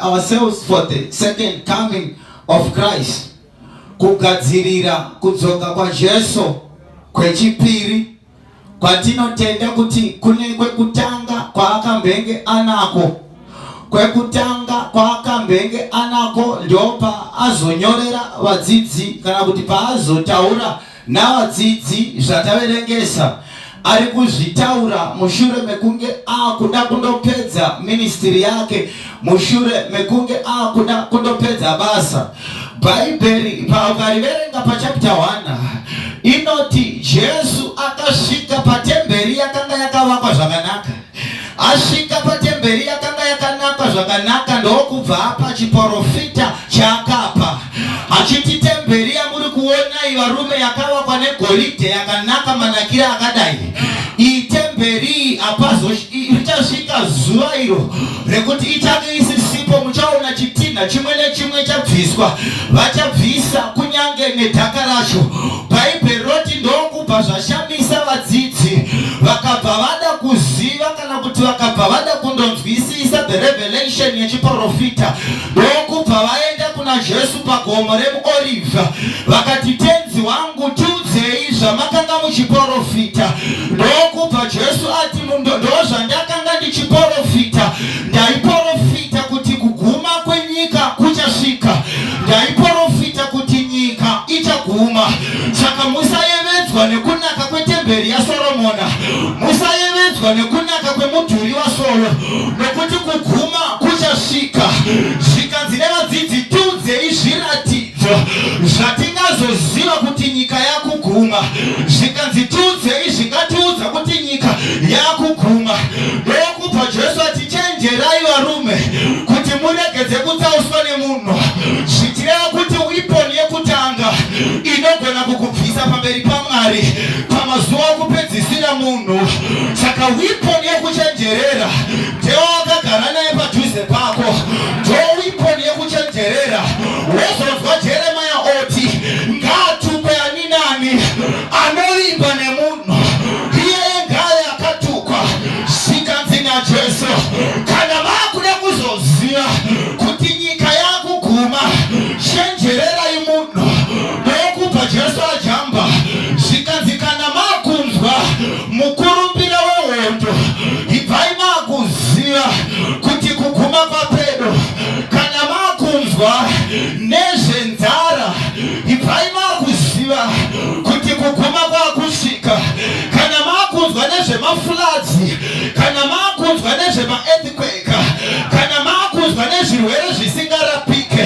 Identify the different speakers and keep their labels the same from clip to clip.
Speaker 1: ourselves for the second coming of Christ. Kugadzirira kudzoka kwa Jesu kwechipiri kwatinotenda kuti kune kwekutanga kwaakambenge anako. Kwekutanga kwaakambenge anako ndopa azonyorera vadzidzi kana kuti paazotaura navadzidzi zvataverengesa. Ari kuzvitaura mushure mekunge akuda kundopedza ministry yake, mushure mekunge akuda kundopedza basa. Bhaibheri paukariverenga pachapter 1 inoti Jesu akasvika patemberi yakanga yakavakwa zvakanaka. Asvika patemberi yakanga yakanaka zvakanaka ndokubva apa chiprofita chaakapa achiti temberi yamuri kuona iyi varume yakavakwa negoridhe yakanaka manakira akadai. Iyi temberi richasvika zuva iro rekuti ichange isisipo, muchaona chitinha chimwe nechimwe chabviswa, vachabvisa kunyange nedhaka racho. Bhaibheri roti ndokubva zvashamisa vadzidzi vakabva vada kuziva kana kuti vakabva vada kundonzwisisa the revelation yechiprofita. Ndokubva vaenda kuna Jesu pagomo remuOrivha vakati, tenzi wangu tiudzei zvamakanga muchiprofita. Ndokubva Jesu ati, ndozvandakanga ndichiprofita. Ndaiprofita kuti kuguma kwenyika kuchasvika. Ndaiprofita kuti nyika ichaguma. Saka musayevedzwa nekunaka kwetemberi yaSoromona, musayevedzwa nekunaka kwemudhuri waSolo, nokuti kuguma kuchasvika. Zvikanzi nevadzidzi, tiudzei zviratidzo zvatingazoziva kuti nyika yakuguma. Zvikanzi tiudzei zvingatiudza kuti nyika yakuguma. Ndokubva Jesu ati, chenjerai varume kuti muregedze kutsauswa nemunhu. Zvichireva kuti weapon yekutanga inogona kukubvisa pamberi paMwari pamazuva okupedzisira munhu. Saka weapon yekuchenjerera ndewakagara naye padhuze pako, ndo weapon yekuchenjerera. Wozonzwa Jeremiah oti, ngaatukwe ani nani anovimba nemunhu, iye ngave akatukwa. Zvikanzi naJesu, kana vakuda kuzoziva kuti nyika yakuguma, chenjererai munhu. Ndokubva Jesu ajamba. Zvikanzi kana makunzwa mukurumbira wehondo, ibvai makuziva kuti kuguma kwapedo. Kana makunzwa nezvenzara, ibvai makuziva kuti kuguma kwakusvika. Kana makunzwa nezvemafuladzi, kana makunzwa nezvemaearthquake, kana makunzwa nezvirwere zvisingarapike,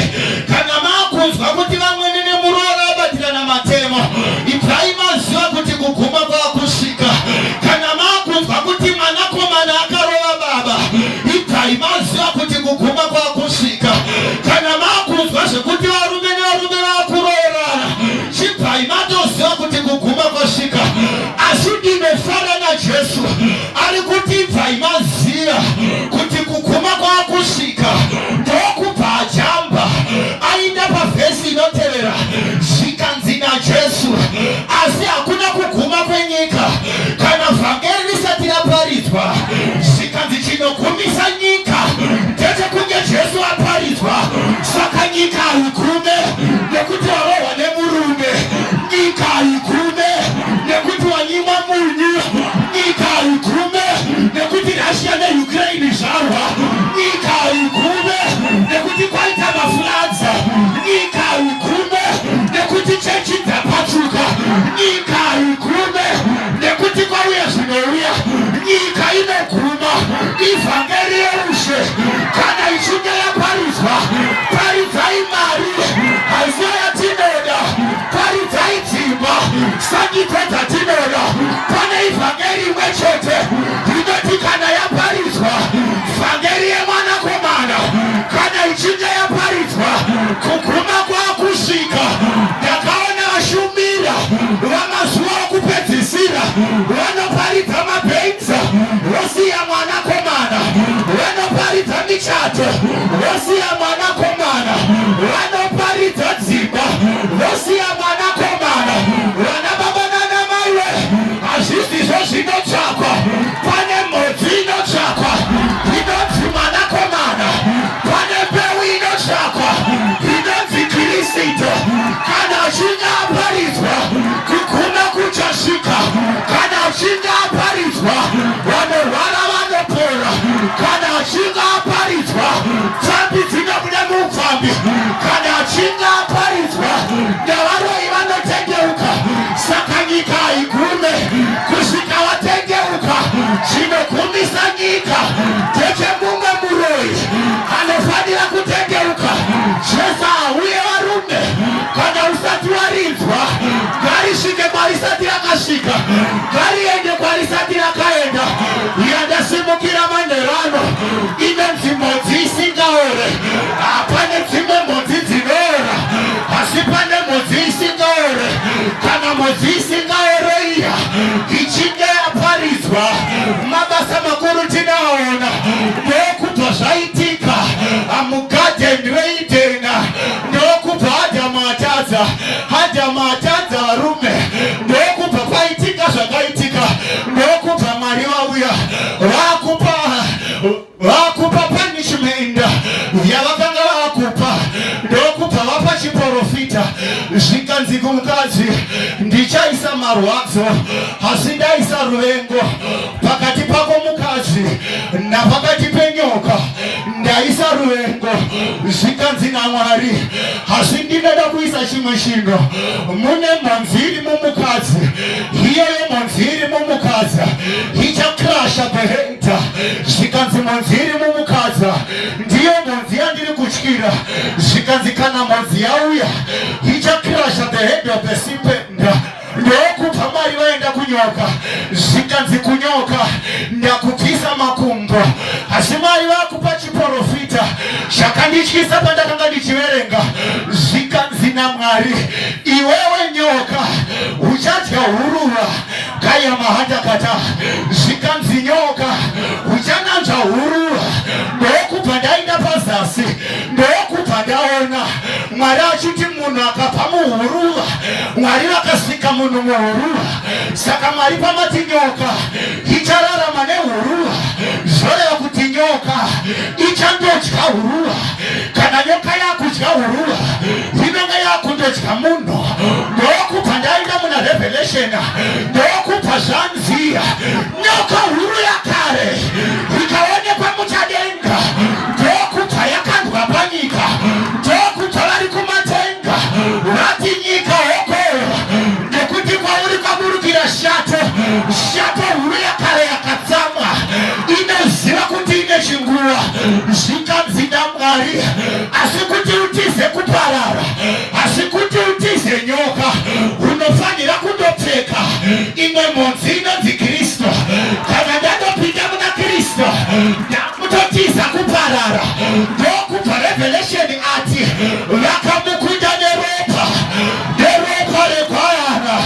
Speaker 1: kana makunzwa kuti vamwene nemuroro vabatirana matemo, ibvai maziva kuti kuguma kwakusvika. Kana makunzwa kuti mwanakomana akarova baba, ibvai maziva kuti kuguma kwakusvika. Kana makunzwa zvekuti varume nevarume vakuroorana, chibvai matoziva kuti kuguma kwasvika. Asi ndinofara naJesu ari kuti ibvai maziva kuti kuguma kwakusvika. Ndokubva ajamba aenda pavhesi inotevera. Zvikanzi naJesu, asi hakuna kuguma kwenyika kana vhangeri risati raparidzwa. Zvikanzi chinogumisa nyika ndechekunge Jesu aparidzwa. Saka nyika haigume nekuti warohwa nemurume, nyika haigume nekuti wanyimwa munyu, nyika haigume nekuti Russia neUkraine zvarwa, nyika haigume nekuti kwaita mafuladza, nyika haigume nekuti chechi dzapatuka, nyika haigume nekuti kwauya zvinouya. Nyika inoguma ivhangeri yerushe kana ichinge yaparidzwa. Paridzai Mari, haziva yatinoda, paridzai dzimba, sangite dzatinoda. Pane ivhangeri imwe chete inoti kana yaparidzwa, vhangeri yemwanakomana, kana ichinge yaparidzwa, kuguma kwakusvika. Ndakaona vashumira vamazuva okupedzisira vanoparidza mabhenza vosiya mwanakomana, vanoparidza michato vosiya mwanakomana, vanoparidza dzimba vosiya mwanakomana. Vana baba nana mai, hazvizizvo zvinotsvakwa. Pane mhodzi inotsvakwa inonzi mwanakomana, pane isingaore. Pane dzimwe mhodzi dzinoora asi pane mhodzi isingaore. Kana mhodzi isingaore iya ichinge yaparidzwa, mabasa makuru tinaona ndokubva zvaitika mugadheni reidhena, ndokubva Adhamu atadza varume, ndokubva paitika zvakaitika, ndokubva Mwari vauya vakupa punishment yavakanga vakupa, ndokubva vapa chiprofita zvikanzi kumukadzi, ndichaisa marwadzo asi ndaisa ruvengo pakati pako mukadzi napakati penyoka, ndaisa ruvengo zvikanzi naMwari. Asi ndinoda kuisa chimwe chinhu, mune mhodzi iri mumukadzi, iyoyo mhodzi iri mumukadzi ichakrasha beheta. Zvikanzi mhodzi iri mumukadzi ndiyo mhodzi yandiri kutyira. Zvikanzi kana mhodzi yauya ichakrasha the head of the serpent. Ndokubva Mwari vaenda kunyoka. Zvikanzi kunyoka ndakubvisa makumbo. Asi Mwari vakupa chiprofita chakandityisa pandakanga ndichiverenga. Zvikanzi naMwari, iwewe nyoka uchadya huruva kaya mahatakata. Zvikanzi nyoka uchananzva huruva. Ndokubva ndaenda pazasi, ndokubva ndaona Mwari achiti munhu akabva muhuruva, Mwari vakasvika munhu muhuruva. Saka Mwari pamati nyoka ichararama nehuruva, zvoreva kuti nyoka ichandodya huruva. Kana nyoka yakudya huruva, inonge yakundodya munhu. Ndokubva ndaenda muna Revelation, ndokubva zvanziya nyoka huru yakare ikaonekwa muchadenga, ndokubva yakandwa panyika, ndokubva vari kumatenga vati nyika hokoyo, ndekuti kwauri kwaburukira shato huru yakare yakatsamwa, inoziva kuti ine chinguva. Zvikanzi naMwari, asi kuti utize kuparara, asi kuti utize nyoka, unofanira kundopfeka imwe mhodzi inonzi Kristu. Kana ndandopinda muna Kristu ndakutotiza kuparara. Ndokubva Revelation ati vakamukunda neropa regwayana,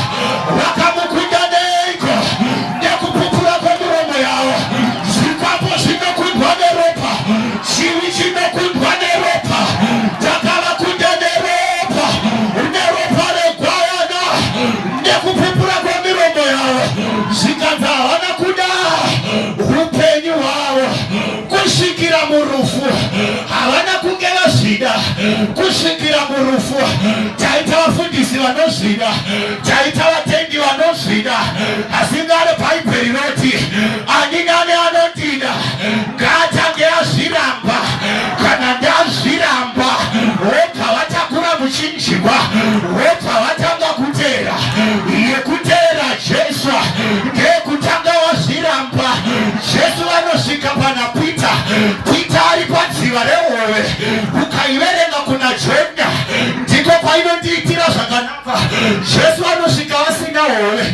Speaker 1: vakamukunda neiko, nekupupura kwemiromo yavo. Zvikwapo zvinokundwa neropa, chivi chinokundwa neropa. Takavakunda neropa regwayana nekupupura kwemiromo yavo. Zvikanzi havana kuda upenyu hwavo kusvikira murufu, havana kunge vazvida kusvikira murufu. Taita vafundisi vanozvida, taita vatendi vanozvida, asi ngare Bhaibheri rinoti ani nani anondida ngaatange azviramba. Kana ndazviramba, wobva vatakura muchinjikwa, wobva vatanga kutera. Yekutera Jesu ngekutanga wazviramba. Jesu vanosvika pana Pita ari padziva rehove, ukaiverenga kuna Jona ndiko kwainondiitira zvakanaka. Jesu vanosvika vasina hove,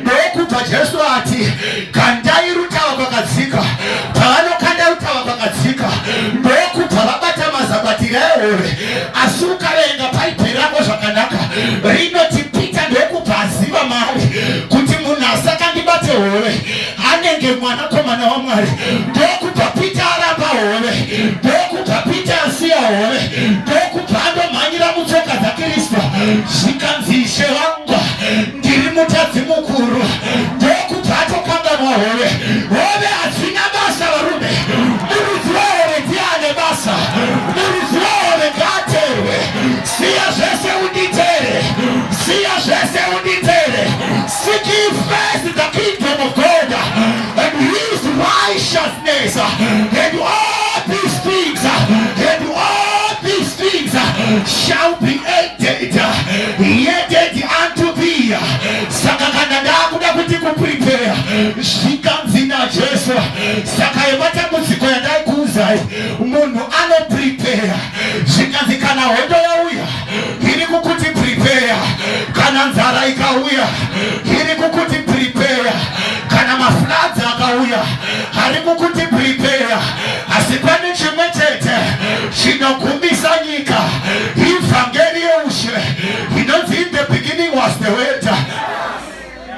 Speaker 1: ndokubva Jesu ati kandai rutava kwakadzika. Pavanokanda rutava kwakadzika, ndokubva vabata mazabatiro ehove. Asi ukaverenga Bhaibheri rako zvakanaka, rinoti Pita ndokubva aziva Mwari kuti munhu asakandibate hove anenge mwanakomana waMwari. Ndokubva Pita aramba hove, ndokubva Pita asiya hove, ndokubva andomhanyira mutsoka dzaKristu. Zvikanzi Ishe vangu ndiri mutadzi mukuru, ndokubva atokanganwa hove. Hove hadzina basa varume, muridzi wehove ndiane basa. Muridzi wehove ngaateerwe. Siya zvese unditere, siya zvese unditere. Seek ye first the kingdom of God and his righteousness, and all these things shall be added unto thee. Saka kana ndakuda kuti kuprepare, zvikanzi naJesu. Saka yematambudziko yandai kuuzai, munhu anoprepare. Zvikanzi kana hondo yauya iri kukuti prepare, kana nzara ikauya iri kukuti prepare, kana mafladzi akauya ari kukuti prepare. Asi pane chimwe chete chinogumbisa nyika. Ivhangeri yeushe inonzi in the beginning was the word,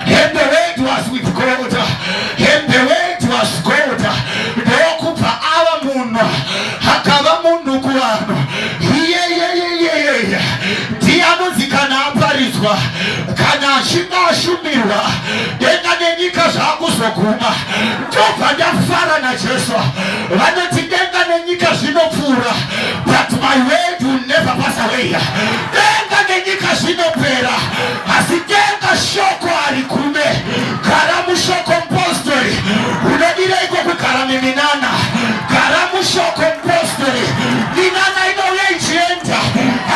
Speaker 1: and the word was with God, and the word was God. Ndokubva ava munhu hakava munhu kuvanhu. Ndiye anonzi kana aparidzwa, kana achinge ashumirwa, denga nenyika zvakuzoguma. Ndobva ndafara naJesu. Vanoti denga nenyika zvinopfuura, but my word will never pass away. Denga nenyika zvinopera, asi denga shoko harigume. Gara mushoko mpostori. Unodireiko kugara miminana? Gara mushoko mpostori. Minana inouya ichienda,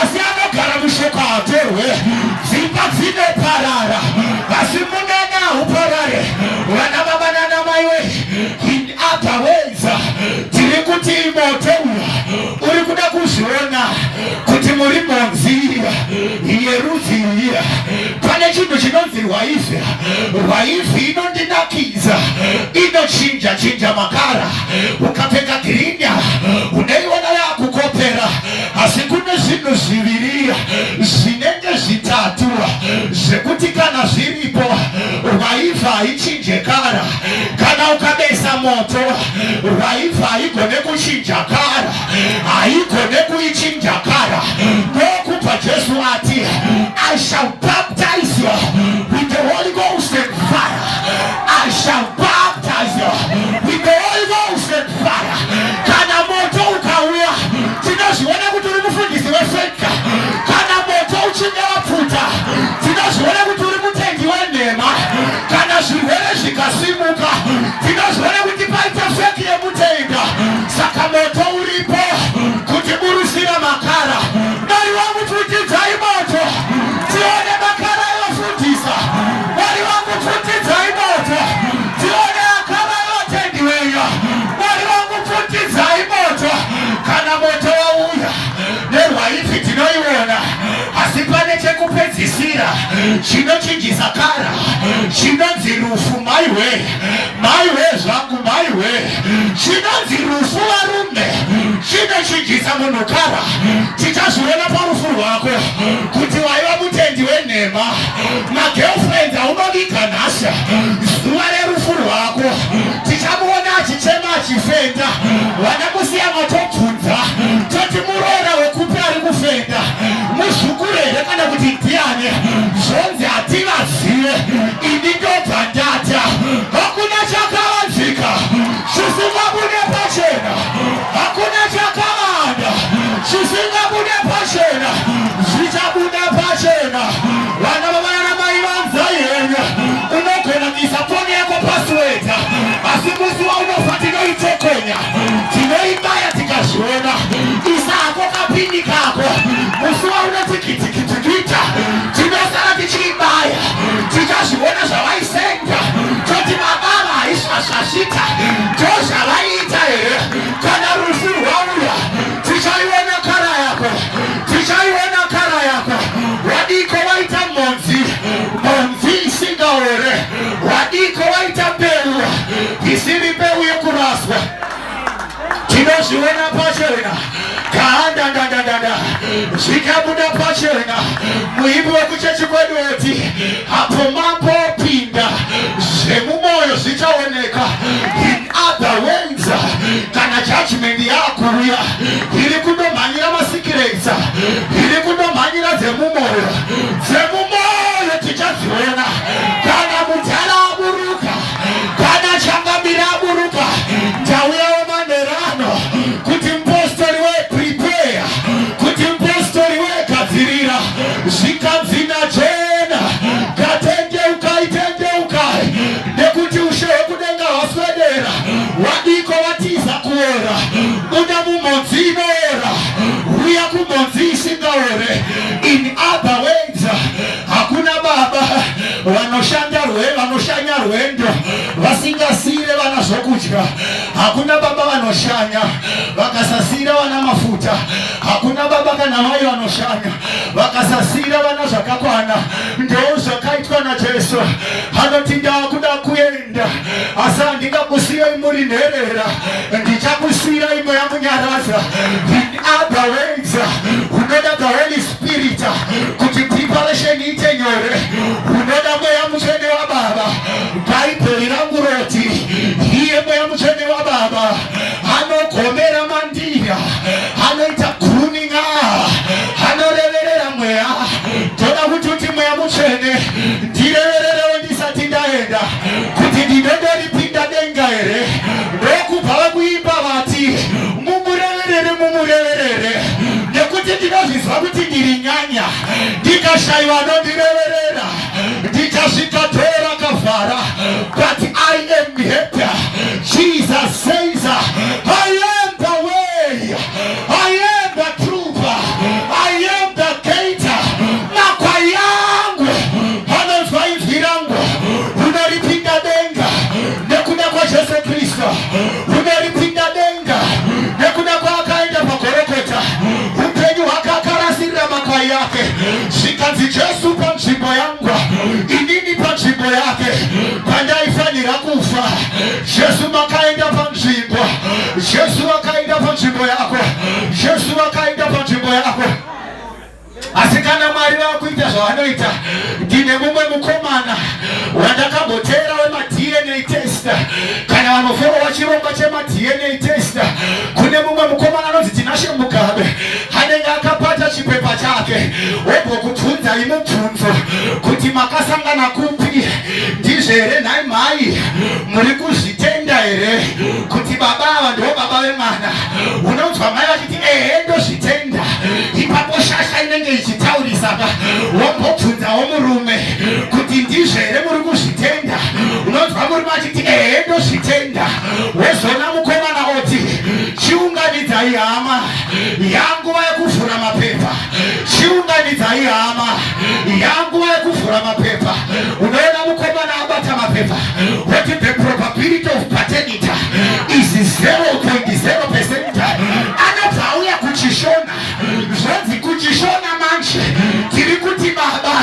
Speaker 1: asi anogara mushoko hatorwe. Dzimba dzinoparara, asi munana hauparare. Vana baba nana maiwe, in other ways, tiri kuti moto uri kuda kuzviona kuti muri monzi yerudzi pane chinhu chinonzi rwaivhi. Rwaivhi inondinakidza, inochinja makara. Ukapfeka girini unaiona yakukopera, asi kune zvinhu zviviri zvinenge zvitatu zvekuti kana zviripo rwaivhi haichinje kara. Kana ukabesa moto rwaivhi haigone kuchinja kara, haigone kuichinja kara. Ndokubva Jesu ati, I shall baptize you with the Holy Ghost and fire. I shall baptize you with the Holy Ghost and fire. Kana moto ukauya, tinozviona kuti uri mufundisi wefeka. Kana moto uchinge wapfuta, tinozviona kuti uri mutendi wenhema. Kana zvirwere zvikasimuka, tinozviona kuti paita feki yemutenga. Saka moto uripo kuti burusira makara. Mwari wangu pfutidzai moto, tione makara yofundisa. Mwari wangu pfutidzai moto, tione akava yotendi weya. Mwari wangu pfutidzai moto. Kana moto wauya, nerwaivhi tinoiona, asi pane chekupedzisira chinochinjisa kara, chinonzi rufu. Maiwe zvangu, maiwe, chinonzi rufu varume, chinochinjisa munhu kara. Tichazviona parufu rwako kuti waiva mutendi wenhema. Magirlfriends aunoviga nhasha, zuva rerufu rwako tichamuona achichema achifenda. Vanamusiya matobvunza toti muroora wekupi ari kufenda, muzvukuru here kana kuti ndiani? Zvonzi hativazive, ini ndobva ndata. Hakuna chakavanzika chisingabude pachena, hakuna chakavanda chisingabude pachena, zvichabuda pachena. Vana vavana mai vanzai henyu, unogona kuisa foni yako password, asi musi waunofa tinoitokonya, tinoibaya tikazviona. Isa hako kapini kako, musi waunoti kitikita, tinosara tichiibaya. Tichazviona zvavaisenga, toti mabava haisvasvashita, ndozvavaiita here. Kana rufu rwauya, tichaiona kara yako, tichaiona kara yako. Wadiko waita monzi isingaore. Wadiko waita mbeu isiri mbeu yekuraswa, tinozviona pachena. Kandandandanda zvikabuda pachena. Muimbi wekuchechi kwedu oti, apo mapopinda zvemumwoyo zvichaoneka. In other ways, kana judgment yakuuya, iri kundomhanyira masikireza, iri kundomhanyira dzemumwoyo. Dzemumwoyo tichadziona. Kana mutara aburuka, kana changamira aburuka, ndauyawo manerano kuti mpostori we-prepare, kuti mpostori wegadzirira. Zvikanzina jena gatendeukai, nekuti ushe hwekudenga hwaswedera. Wadiko watiza kuora, buda mumhodzi inoora, uya kumhodzi isingaore. In other ways, hakuna baba vanoshanya rwendo vasingasire vana zvokudya. Hakuna baba vanoshanya vakasasira vana mafuta. Hakuna baba kana mai vanoshanya vakasasira vana zvakakwana. Ndozvakaitwa naJesu. Anoti ndakuda kuenda, asi handingakusiyai muri nherera, ndichakusiyai mweya munyaraza. In other words, unoda the Holy Spirit kuti preparation ite nyore, unoda mweya mutsvene waBaba. Bhaibheri rangu roti iye mweya mutsvene waBaba anogomera mandira, anoita pruning, anoreverera mweya. Toda kuti mweya mutsvene ndirevererewo ndisati ndaenda, kuti ndinondoripinda denga here. Ndokubva vakuimba vati mumureverere, nekuti ndinozvizwa kuti ndiri nyanya, ndikashayiwa anondireverera ndichasvika tora kavhara. But I am happy. Jesus says, I am the way, I am the truth, I am the gate. Makwai yangu anonzwa inzwi rangu, unoripinda denga nekuda kwaJesu Kristu, unoripinda denga nekuda kwaakaenda pagorogota. Upenyu hwake akarasirira makwai yake. Zvikanzi Jesu panzvimbo yangu, inini panzvimbo yake. Pandaifanira kufa, Jesu makaenda panzvimbo. Jesu akaenda panzvimbo yako. Jesu akaenda panzvimbo yako. Asi kana Mwari vakuita zvavanoita, ndine mumwe mukomana wandakambotera wema-DNA test. Kana vanoforowa chirongwa chema-DNA test, kune mumwe mukomana anonzi Tinashe Mugabe, anenge akapata chipepa chake wobvokubvunza imubvunzo kuti makasangana kupi, ndizvo here nhai mhai, muri kuzvitenda here kuti baba ava ndivo baba vemwana? Unonzwa mai vachiti ehe ndozvitenda. Ipapo shasha inenge ichitaurisaka, wombobvunzawo murume kuti ndizvo here muri kuzvitenda? Unonzwa murume achiti ehe ndozvitenda. Wozona mukomana oti chiunganidzai hama yanguva yekuvhura mapepa, chiunganidzai hama yanguva yekuvhura mapepa. Unoona mukomana abata mapepa, woti the probability of paternity is 0.0%. Anobva auya kuchishona, zvanzi kuchishona manje tiri kuti baba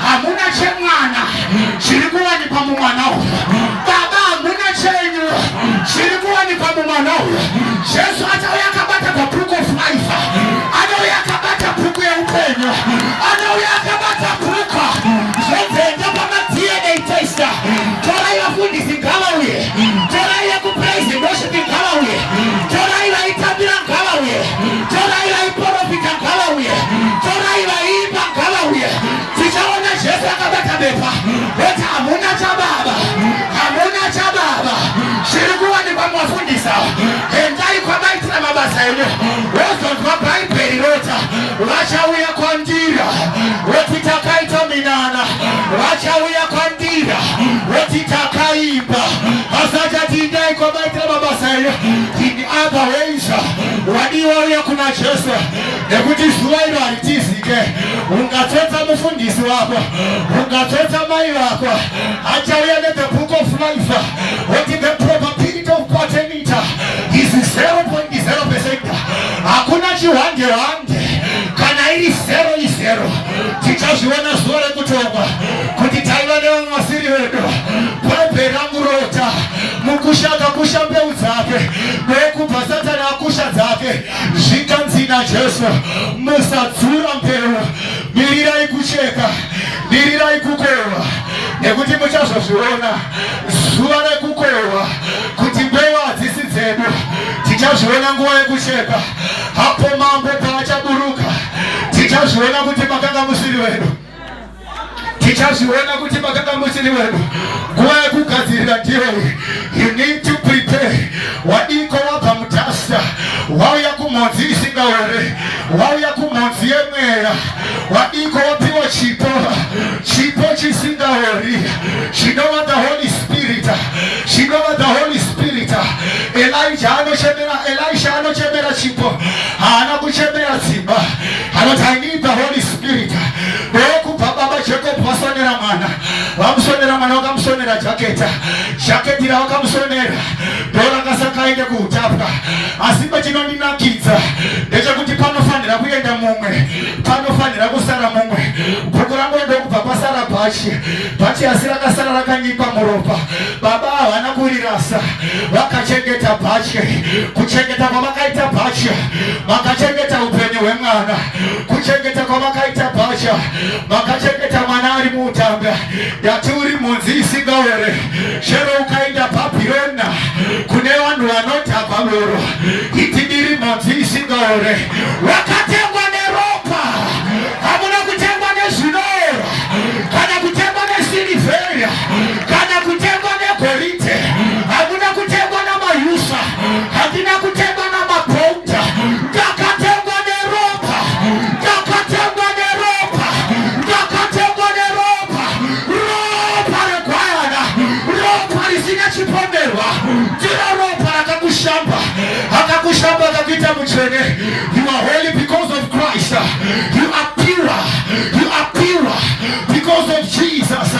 Speaker 1: hamuna chemwana chiri kuwanikwa mumwana uyu, baba hamuna chenyu chiri kuwanikwa mumwana uyu. Jesu achauya akabata pabhuku of life, anouya akabata bhuku yeupenyu, anouya akabata bhuku zvenzenga pama-DNA test. Torai vafundisi ngavauye, torai vekupraise worship ngavauye, torai vaitambira ngavauye, torai vaiprofita ngavauye, torai vaimba ngavauye. Tichaona Jesu akabata bepa kuti hamuna chababa, hamuna chababa chiri kuwanikwa mavafundisa. Endai kwamaitira mabasa enyu, wozonzwa Bhaibheri rota vachauya kwandira voti takaita minana, vachauya kwandira voti takaimba. Asachati endai kwamaitira mabasa enyu. In other ways, wadiwauya kuna Jesu nekuti zuva iro haritizike. Ungatsotsa mufundisi wako, ungatsotsa mai vako, achauya nethe book of life voti the probability of paternity is 0.0%. Hakuna chihwande kana iri 0 tichazviona zuva rekutongwa kuti taiva nevamwasiri vedu. Bhaibheri rangu rota mukushaka kusha mbeu dzake nekubva Satani akusha dzake, zvikanzi naJesu musadzura mbeu, mirirai kucheka, mirirai kukohwa, nekuti muchazozviona zuva rekukohwa kuti mbeu hadzisi dzedu. Tichazviona nguva yekucheka, hapo mambo paachaburuka. Tichazviona kuti makanga musiri wedu, tichazviona kuti makanga musiri wedu. Nguva yekugadzirira ndiyo. You need to prepare. Wadiko wabva mudhasta, wauya kumhodzi isingaore, wauya kumhodzi yemweya, wadiko wapiwa chipo chisingaori, chinova the Holy Spirit, chinova the Holy Spirit. Elisha anochemera chipo, haana kuchemera dzimba. Anoti I need the Holy Spirit. Ndokubva baba Jacob vasonera mwana, vamusonera mwana vakamusonera jaketi ravakamusonera ndorakasakaende kuutapwa. Asi pachinondinakidza ndechekuti panofanira kuenda mumwe, panofanira kusara mumwe. Bhuku rangu ndokubva pasara bhachi asi rakasara rakanyikwa muropa. Baba havana kurirasa, vakachengeta bhachi. Kuchengeta kwavakaita bhachi, makachengeta upenyu hwemwana. Kuchengeta kwavakaita bhachi, makachengeta mwana ari muutamba. Yaturi munzi isingaore, chero ukaenda Bhabhirona kune vanhu vanota pamuro, itidiri munzi isingaore. Wakatengwa neropa, hamuna kutengwa nezvinoro, kana kutengwa nesirivheri, kana kutengwa negoride, hamuna kutengwa namayusa, hatina kutengwa namabhonda. Ndakatengwa neropa, ndakatengwa neropa, ndakatengwa neropa, ropa regwayana, ropa risina chipomerwa, ndiro ropa rakakushamba, akakushamba akakuita mutsvene. You are holy because of Christ. You are pure, you are pure because of Jesus.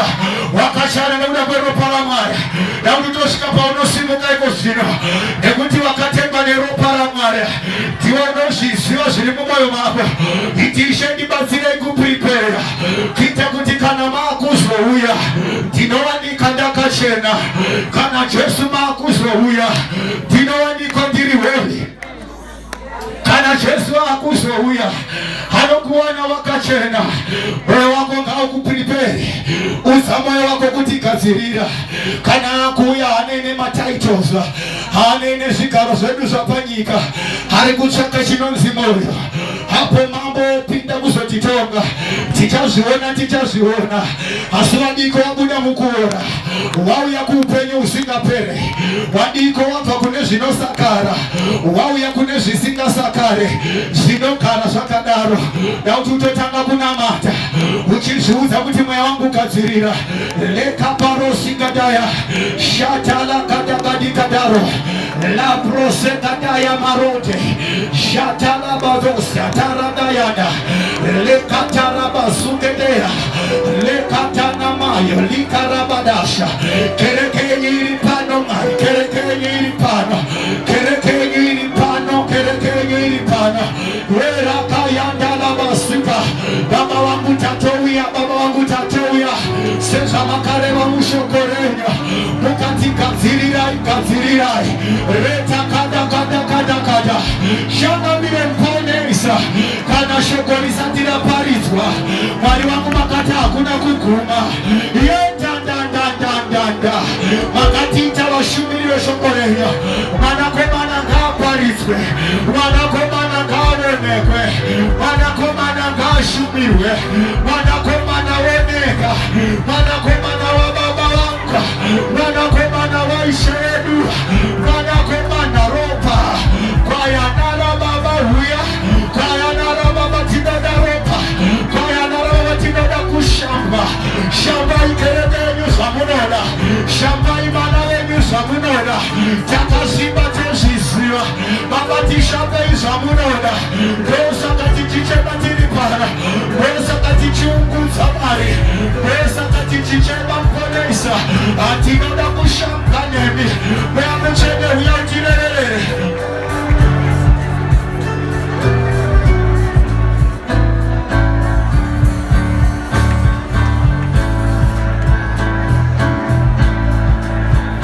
Speaker 1: Wakashana nekuda kweropa raMwari. Daudi tosvika paunosimuka iko zvino, nekuti wakatengwa neropa raMwari. Ndiwe unozviziva zviri mumwoyo mako. Iti Ishe ndibatsirei kuprepare, kuita kuti kana maakuzouya ndinowanikwa ndakachena. Kana Jesu maakuzouya ndinowanikwa ndiri holy. Kana Jesu akuzouya anokuwana wakachena. Moyo wako ngaukuprepare, udza moyo wako kuti gadzirira. Kana akuuya haanene matitles, haanene zvigaro zvedu zvapanyika, ari kutsvaka chinonzi moyo. Hapo mambo opinda kuzotitonga, tichazviona tichazviona. Asi vadiko wabuda mukuora, wauya kuupenyu usingapere. Vadiko wabva kune zvinosakara, wauya kune zvisingasakare, zvinogara zvakadaro. Dauti utotanga kunamata, uchizviudza kuti mweya wangu gadzirira. Lekaparosingadaya, shatala kadagadikadaro, laprosekadaya marote, shatala badosa, taradayana, lekatarabasukedea, lekatanamayo, likarabadasha. Kerekenyiri pano mai, kerekenyiri pano, kerekenyiri pano, kerekenyiri pano. Werakayandala basuka, baba wangu tatouya, baba wangu tatouya. Seza makareva mushokorenya, mukati gadzirirai, gadzirirai. Reta kada kada kada kada, shanga mire mponesa. Kana shoko risatira paridzwa, Mwari wangu makati hakuna kuguma. Yenda ndanda ndanda, makatiita vashumiri veshokorenya. Mwanakomana ngaaparidzwe, mwanakomana ngaaonekwe, mwanakomana ngaashumirwe, mwanakomana woneka, mwanakomana wababa vanga, mwanakomana waishe yedu, mwanakomana ropa. Kwayanara baba huya, kwayanara baba tinoda ropa, kwayanara baba tinoda kushamba. Shamba ikeredenyu zvamunoda, shamba imana venyu zvamunoda. Takazimba tezviziva, baba tishambei zvamunoda. Ndosaka tichichema tiri para, ndosaka tichiungudza Mwari, ndosaka tichichema muponesa. Hatinoda kushamba nemi,